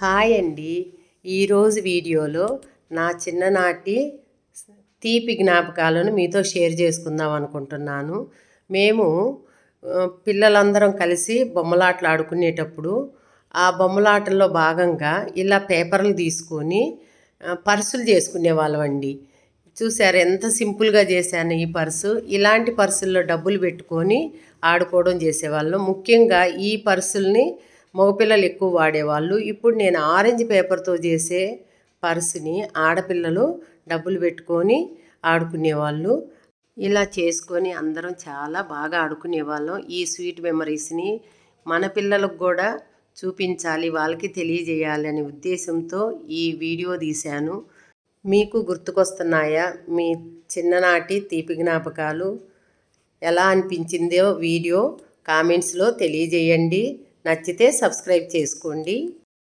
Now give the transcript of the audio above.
Hi అండి. ఈరోజు వీడియోలో నా చిన్ననాటి తీపి జ్ఞాపకాలను మీతో షేర్ చేసుకుందాం అనుకుంటున్నాను. మేము పిల్లలందరం కలిసి బొమ్మలాటలు ఆడుకునేటప్పుడు ఆ బొమ్మలాటల్లో భాగంగా ఇలా పేపర్లు తీసుకొని పర్సులు చేసుకునేవాళ్ళం అండి. చూసారు ఎంత సింపుల్గా చేశాను ఈ పర్సు. ఇలాంటి పర్సుల్లో డబ్బులు పెట్టుకొని ఆడుకోవడం చేసేవాళ్ళం. ముఖ్యంగా ఈ పర్సుల్ని మగపిల్లలు ఎక్కువ వాడేవాళ్ళు. ఇప్పుడు నేను ఆరెంజ్ పేపర్తో చేసే పర్సుని ఆడపిల్లలు డబ్బులు పెట్టుకొని ఆడుకునేవాళ్ళు. ఇలా చేసుకొని అందరం చాలా బాగా ఆడుకునేవాళ్ళం. ఈ స్వీట్ మెమరీస్ని మన పిల్లలకు కూడా చూపించాలి, వాళ్ళకి తెలియజేయాలి అనే ఉద్దేశంతో ఈ వీడియో తీశాను. మీకు గుర్తుకొస్తున్నాయా మీ చిన్ననాటి తీపి జ్ఞాపకాలు? ఎలా అనిపించిందో వీడియో కామెంట్స్లో తెలియజేయండి. నచ్చితే సబ్స్క్రైబ్ చేసుకోండి.